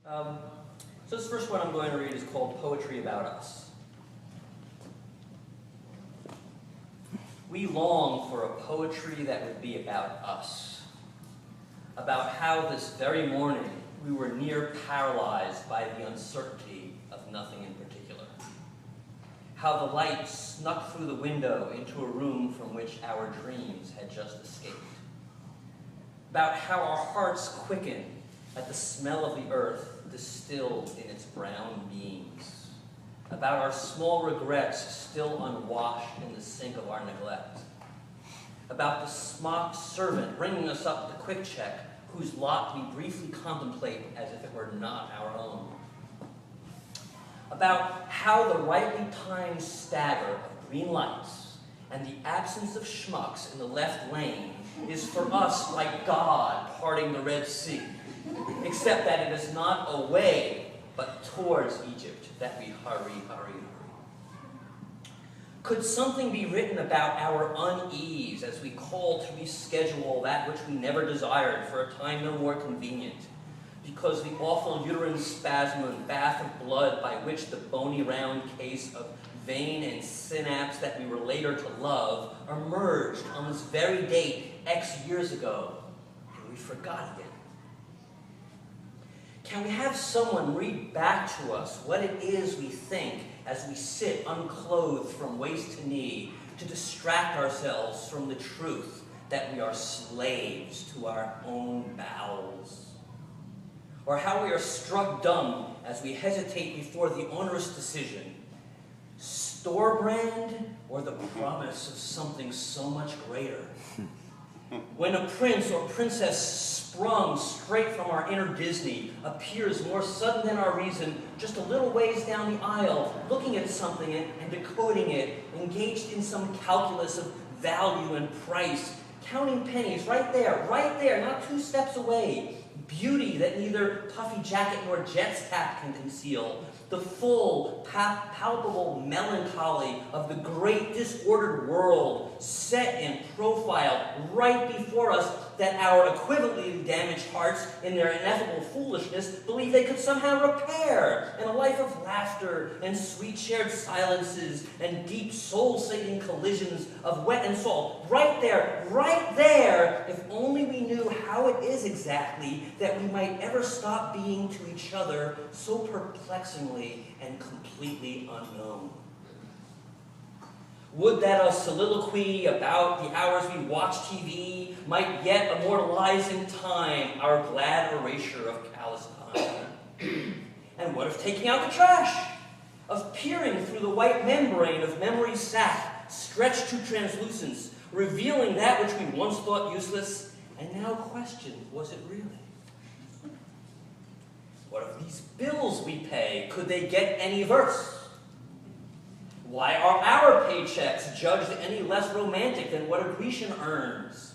So this first one I'm going to read is called Poetry About Us. We long for a poetry that would be about us, about how this very morning we were near paralyzed by the uncertainty of nothing in particular, how the light snuck through the window into a room from which our dreams had just escaped, about how our hearts quicken at the smell of the earth distilled in its brown beams, about our small regrets still unwashed in the sink of our neglect, about the smock servant bringing us up the quick check whose lot we briefly contemplate as if it were not our own, about how the rightly timed stagger of green lights and the absence of schmucks in the left lane is for us like God parting the Red Sea, except that it is not away, but towards Egypt that we hurry, hurry, hurry. Could something be written about our unease as we call to reschedule that which we never desired for a time no more convenient, because the awful uterine spasm and bath of blood by which the bony round case of vein and synapse that we were later to love emerged on this very date X years ago, and we forgot again? Can we have someone read back to us what it is we think as we sit unclothed from waist to knee to distract ourselves from the truth that we are slaves to our own bowels? Or how we are struck dumb as we hesitate before the onerous decision, store brand or the promise of something so much greater? When a prince or princess sprung straight from our inner Disney appears more sudden than our reason, just a little ways down the aisle, looking at something and decoding it, engaged in some calculus of value and price, counting pennies right there, not 2 steps away, beauty that neither puffy jacket nor jet's cap can conceal, the full, palpable melancholy of the great disordered world set in profile right before us, that our equivalently damaged hearts, in their ineffable foolishness, believe they could somehow repair in a life of laughter and sweet shared silences and deep soul-saving collisions of wet and salt. Right there, if only we knew how it is exactly that we might ever stop being to each other so perplexingly and completely unknown. Would that a soliloquy about the hours we watch TV might yet immortalize in time our glad erasure of callous time? And what of taking out the trash? Of peering through the white membrane of memory's sack, stretched to translucence, revealing that which we once thought useless, and now question, was it really? What of these bills we pay? Could they get any verse? Why are our paychecks judged any less romantic than what a Grecian earns?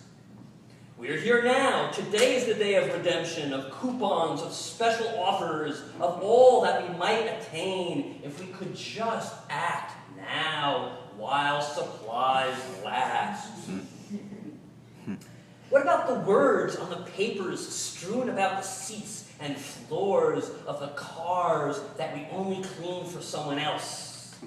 We're here now. Today is the day of redemption, of coupons, of special offers, of all that we might attain if we could just act now while supplies last. What about the words on the papers strewn about the seats and floors of the cars that we only clean for someone else?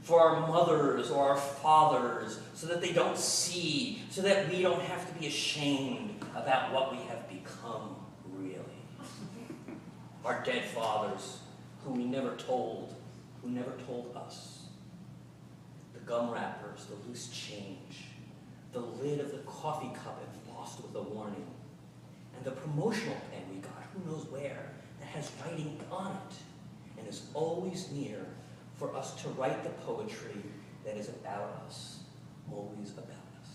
For our mothers or our fathers, so that they don't see, so that we don't have to be ashamed about what we have become, really. Our dead fathers, who we never told, who never told us. The gum wrappers, the loose change, the lid of the coffee cup embossed with a warning, and the promotional pen we got, who knows where, that has writing on it, and is always near for us to write the poetry that is about us, always about us.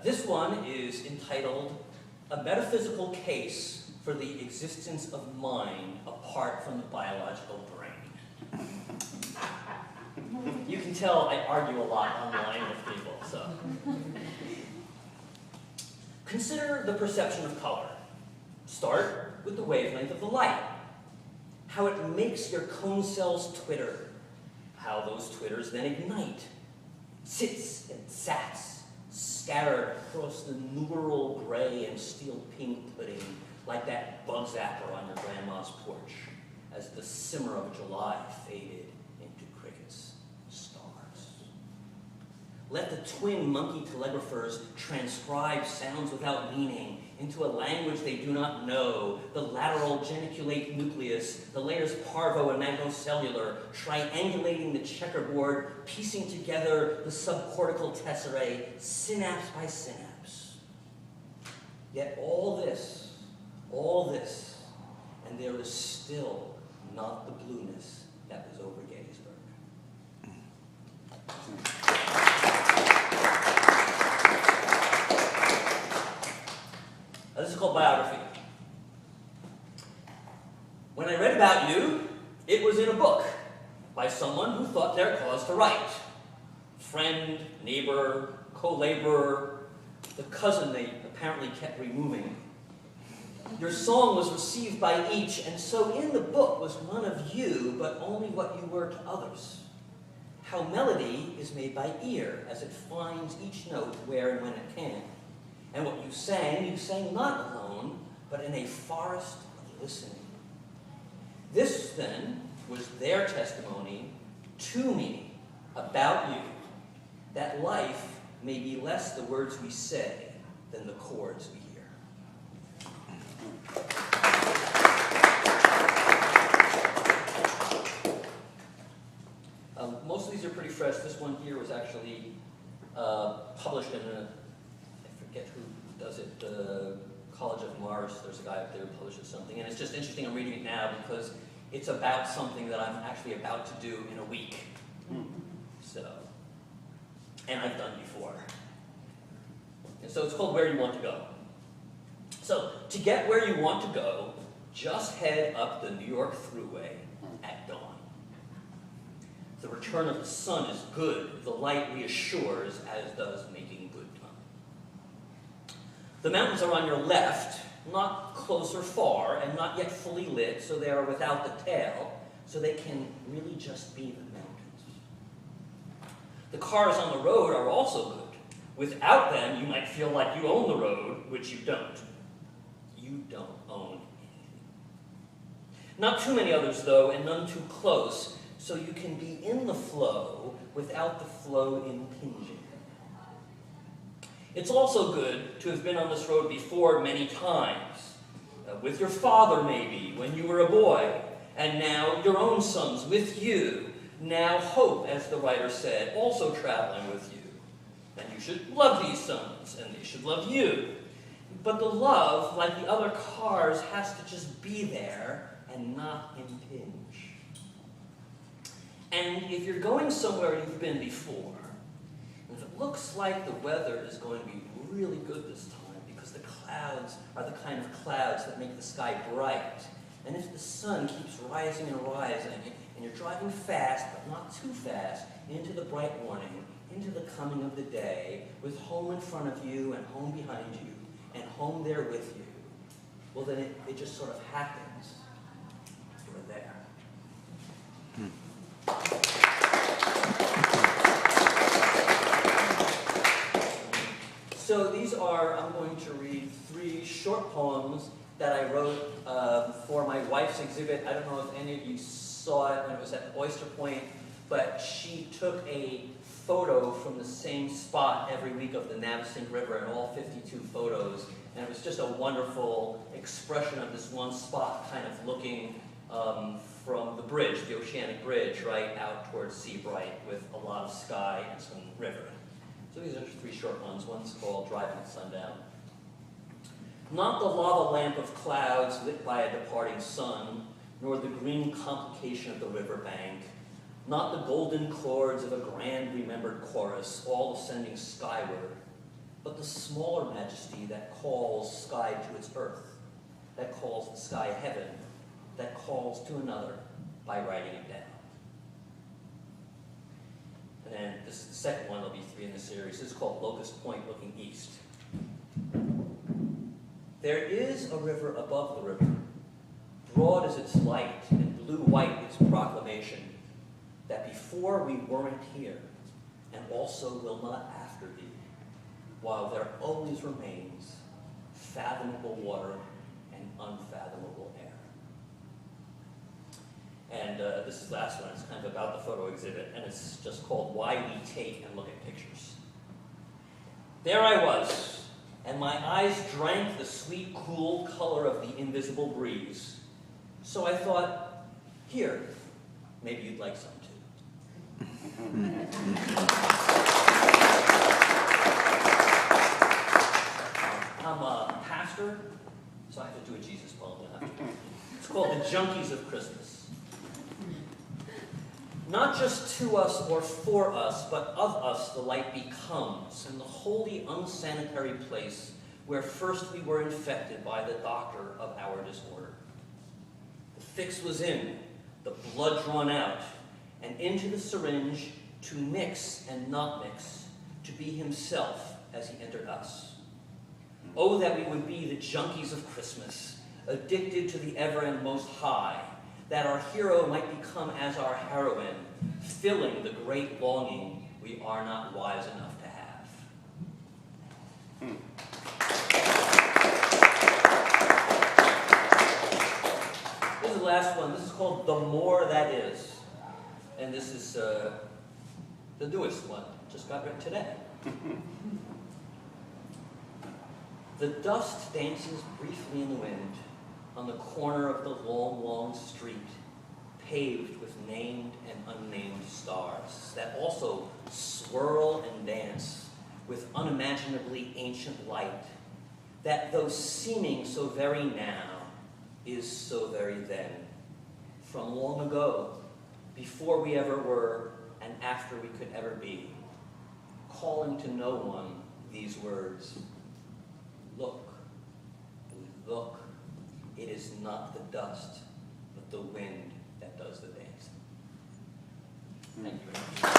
This one is entitled, A Metaphysical Case for the Existence of Mind Apart from the Biological Brain. You can tell I argue a lot online with people, so. Consider the perception of color. Start with the wavelength of the light. How it makes your cone cells twitter. How those twitters then ignite. sits and sats, scattered across the numeral gray and steel pink pudding, like that bug zapper on your grandma's porch, as the simmer of July faded into crickets, stars. Let the twin monkey telegraphers transcribe sounds without meaning into a language they do not know, the lateral geniculate nucleus, the layers parvo and magnocellular, triangulating the checkerboard, piecing together the subcortical tesserae, synapse by synapse. Yet all this, and there is still not the blueness that was over Gettysburg. This is called biography. When I read about you, it was in a book by someone who thought their cause to write. Friend, neighbor, co-laborer, the cousin they apparently kept removing. Your song was received by each, and so in the book was none of you, but only what you were to others. How melody is made by ear, as it finds each note where and when it can. And what you sang not alone, but in a forest of listening. This, then, was their testimony to me about you, that life may be less the words we say than the chords we hear. Most of these are pretty fresh. This one here was actually published in a, I forget who does it, the College of Mars. There's a guy up there who publishes something. And it's just interesting, I'm reading it now because it's about something that I'm actually about to do in a week. So, and I've done before. And so it's called Where You Want to Go. So, to get where you want to go, just head up the New York Thruway at dawn. The return of the sun is good. The light reassures, as does making good time. The mountains are on your left, not close or far, and not yet fully lit, so they are without the tail, so they can really just be the mountains. The cars on the road are also good. Without them, you might feel like you own the road, which you don't. You don't own anything. Not too many others, though, and none too close, so you can be in the flow without the flow impinging. It's also good to have been on this road before many times. With your father, maybe, when you were a boy, and now your own sons with you. Now hope, as the writer said, also traveling with you. And you should love these sons, and they should love you. But the love, like the other cars, has to just be there and not impinge. And if you're going somewhere you've been before, if it looks like the weather is going to be really good this time because the clouds are the kind of clouds that make the sky bright, and if the sun keeps rising and rising, and you're driving fast but not too fast into the bright morning, into the coming of the day, with home in front of you and home behind you, and home there with you, well then it just sort of happens. You're there. So these are, I'm going to read 3 short poems that I wrote for my wife's exhibit. I don't know if any of you saw it when it was at Oyster Point, but she took a photo from the same spot every week of the Navesink River, and all 52 photos, and it was just a wonderful expression of this one spot, kind of looking from the bridge, the Oceanic Bridge, right out towards Seabright with a lot of sky and some river. So these are 3 short ones. One's called Driving at Sundown. Not the lava lamp of clouds lit by a departing sun, nor the green complication of the riverbank, not the golden chords of a grand remembered chorus, all ascending skyward, but the smaller majesty that calls sky to its earth, that calls the sky heaven, that calls to another by writing it down. And then this is the second one, there'll be 3 in the series. This is called Locust Point Looking East. There is a river above the river, broad as its light and blue-white its proclamation, that before we weren't here, and also will not after be, while there always remains fathomable water and unfathomable air. And this is the last one. It's kind of about the photo exhibit, and it's just called Why We Take and Look at Pictures. There I was, and my eyes drank the sweet, cool color of the invisible breeze. So I thought, here, maybe you'd like some too. I'm a pastor, so I have to do a Jesus poem. It's called The Junkies of Christmas. Not just to us or for us, but of us the light becomes, in the holy, unsanitary place where first we were infected by the doctor of our disorder. The fix was in, the blood drawn out, and into the syringe to mix and not mix, to be himself as he entered us. Oh, that we would be the junkies of Christmas, addicted to the ever and most high, that our hero might become as our heroine, filling the great longing we are not wise enough to have. This is the last one. This is called The More That Is. And this is the newest one. Just got written today. The dust dances briefly in the wind on the corner of the long, long street, paved with named and unnamed stars that also swirl and dance with unimaginably ancient light, that though seeming so very now, is so very then, from long ago, before we ever were and after we could ever be, calling to no one these words, look, look. It is not the dust, but the wind that does the dancing. Thank you very much.